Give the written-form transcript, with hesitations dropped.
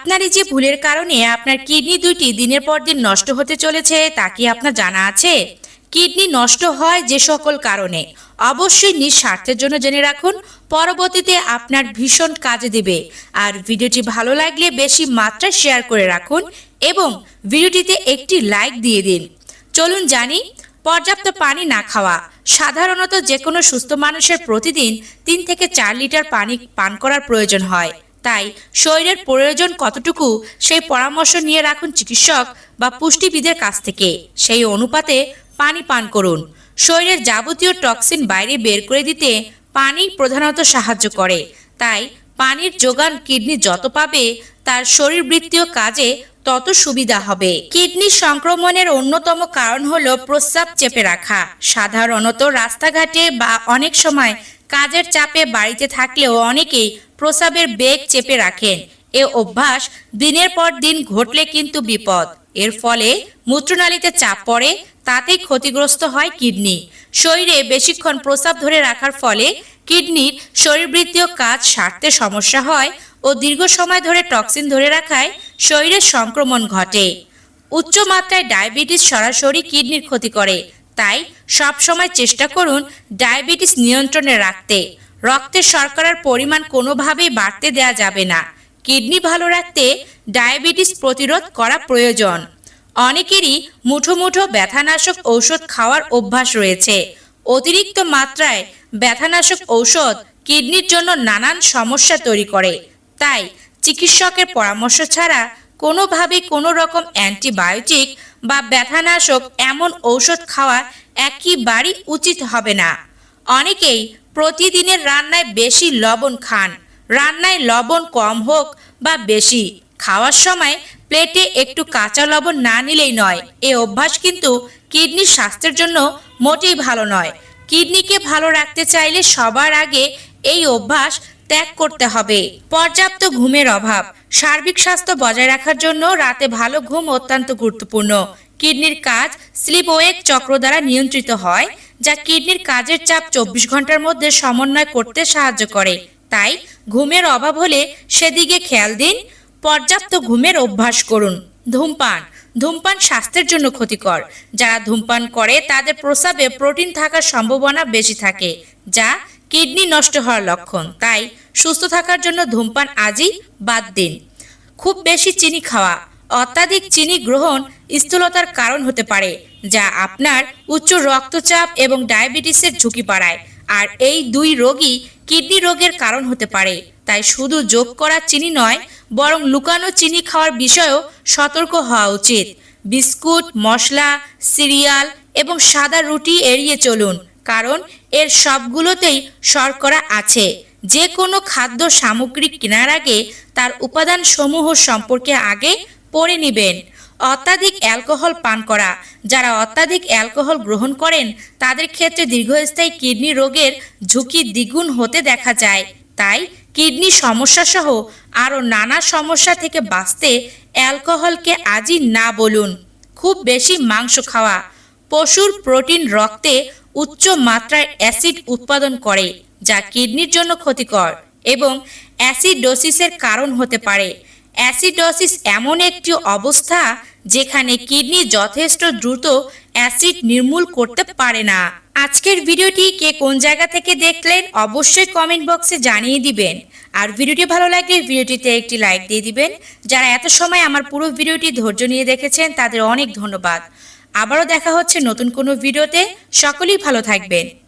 আপনার এই যে ভুলের কারণে আপনার কিডনি দুইটি দিনের পর দিন নষ্ট হতে চলেছে তা কি আপনার জানা আছে? কিডনি নষ্ট হয় যে সকল কারণে, অবশ্যই নিজ স্বার্থের জন্য জেনে রাখুন, পরবর্তীতে আপনার ভীষণ কাজে দিবে। আর ভিডিওটি ভালো লাগলে বেশি মাত্রায় শেয়ার করে রাখুন এবং ভিডিওটিতে একটি লাইক দিয়ে দিন। চলুন জানি, পর্যাপ্ত পানি না খাওয়া। সাধারণত যে কোনো সুস্থ মানুষের প্রতিদিন 3 থেকে 4 লিটার পানি পান করার প্রয়োজন হয়। তাই শরীরের প্রয়োজন কতটুকু সেই পরামর্শ নিয়ে রাখুন চিকিৎসক বা পুষ্টিবিদের কাছ থেকে। সেই অনুপাতে পানি পান করুন। শরীরের যাবতীয় টক্সিন বাইরে বের করে দিতে পানি প্রধানত সাহায্য করে। তাই পানির যোগান কিডনি যত পাবে, তার শরীরবৃত্তীয় কাজে তত সুবিধা হবে। কিডনি সংক্রমণের অন্যতম কারণ হলো প্রস্রাব চেপে রাখা। সাধারণত রাস্তাঘাটে বা অনেক সময় কাজের চাপে বাড়িতে থাকলেও অনেকেই প্রস্রাবের বেগ চেপে রাখেন। এ অভ্যাস দিনের পর দিন ঘটলে কিন্তু বিপদ। এর ফলে মূত্রনালীতে চাপ পড়ে, তাতেই ক্ষতিগ্রস্ত হয় কিডনি। শরীরে বেশিক্ষণ প্রস্রাব ধরে রাখার ফলে কিডনির শরীরবৃত্তীয় কাজ সারতে সমস্যা হয় ও দীর্ঘ সময় ধরে টক্সিন ধরে রাখায় শরীরের সংক্রমণ ঘটে। উচ্চ মাত্রায় ডায়াবেটিস সরাসরি কিডনির ক্ষতি করে। তাই সব সময় চেষ্টা করুন ডায়াবেটিস নিয়ন্ত্রণে রাখতে। রক্তে শর্করার পরিমাণ কোনোভাবেই বাড়তে দেওয়া যাবে না। কিডনি ভালো রাখতে ডায়াবেটিস প্রতিরোধ করা প্রয়োজন। অনেকেরই মুঠো মুঠো ব্যথানাশক ঔষধ খাওয়ার অভ্যাস রয়েছে। অতিরিক্ত মাত্রায় ব্যথানাশক ঔষধ কিডনির জন্য নানান সমস্যা তৈরি করে। তাই চিকিৎসকের পরামর্শ ছাড়া কোনোভাবেই কোনো রকম অ্যান্টিবায়োটিক বা ব্যথানাশক এমন ঔষধ খাওয়া একেবারেই উচিত হবে না। অনেকেই প্রতিদিনের রান্নায় বেশি লবণ খান। রান্নায় লবণ কম হোক বা বেশি, খাওয়ার সময় প্লেটে একটু কাঁচা লবণ না নিলেই নয়। এই অভ্যাস কিন্তু কিডনির স্বাস্থ্যের জন্য মোটেই ভালো নয়। কিডনিকে ভালো রাখতে চাইলে সবার আগে এই অভ্যাস ত্যাগ করতে হবে। পর্যাপ্ত ঘুমের অভাব। সার্বিক স্বাস্থ্য বজায় রাখার জন্য রাতে ভালো ঘুম অত্যন্ত গুরুত্বপূর্ণ। কিডনির কাজ স্লিপ ওয়েক চক্র দ্বারা নিয়ন্ত্রিত হয়, যা কিডনির কাজের চাপ 24 ঘন্টার মধ্যে সমন্বয় করতে সাহায্য করে। তাই ঘুমের অভাব হলে সেদিকে খেয়াল দিন। পর্যাপ্ত ঘুমের অভ্যাস করুন। ধূমপান। ধূমপান স্বাস্থ্যের জন্য ক্ষতিকর। যারা ধূমপান করে তাদের প্রস্রাবে প্রোটিন থাকার সম্ভাবনা বেশি থাকে, যা কিডনি নষ্ট হওয়ার লক্ষণ। তাই সুস্থ থাকার জন্য ধূমপান আজই বাদ দিন। খুব বেশি চিনি খাওয়া। অত্যাধিক চিনি গ্রহণ স্থূলতার কারণ হতে পারে, যা আপনার উচ্চ রক্তচাপ এবং ডায়াবেটিসের ঝুঁকি বাড়ায়। আর এই দুই রোগই কিডনি রোগের কারণ হতে পারে। তাই শুধু যোগ করা চিনি নয়, বরং লুকানো চিনি খাওয়ার বিষয়েও সতর্ক হওয়া উচিত। বিস্কুট, মশলা, সিরিয়াল এবং সাদা রুটি এড়িয়ে চলুন, কারণ এর সবগুলোতেই শর্করা আছে। যে কোনো খাদ্য সামগ্রী কেনার আগে তার উপাদান সমূহ সম্পর্কে আগে পড়ে নেবেন। অত্যাধিক অ্যালকোহল পান করা। যারা অত্যাধিক অ্যালকোহল গ্রহণ করেন তাদের ক্ষেত্রে দীর্ঘস্থায়ী কিডনি রোগের ঝুঁকি দ্বিগুণ হতে দেখা যায়। তাই কিডনি সমস্যা সহ আরও নানা সমস্যা থেকে বাঁচতে অ্যালকোহলকে আজই না বলুন। খুব বেশি মাংস খাওয়া। পশুর প্রোটিন রক্তে উচ্চ মাত্রায় অ্যাসিড উৎপাদন করে, যা কিডনির জন্য ক্ষতিকর এবং অ্যাসিডোসিসের কারণ হতে পারে। অ্যাসিডোসিস এমন একটি অবস্থা যেখানে কিডনি যথেষ্ট দ্রুত অ্যাসিড নির্মূল করতে পারে না। আজকের ভিডিওটি কে কোন জায়গা থেকে দেখলেন অবশ্যই কমেন্ট বক্সে জানিয়ে দিবেন। আর ভিডিওটি ভালো লাগলে ভিডিওটিতে একটি লাইক দিয়ে দিবেন। যারা এত সময় আমার পুরো ভিডিওটি ধৈর্য নিয়ে দেখেছেন তাদের অনেক ধন্যবাদ। আবারও দেখা হচ্ছে নতুন কোনো ভিডিওতে। সকলেই ভালো থাকবেন।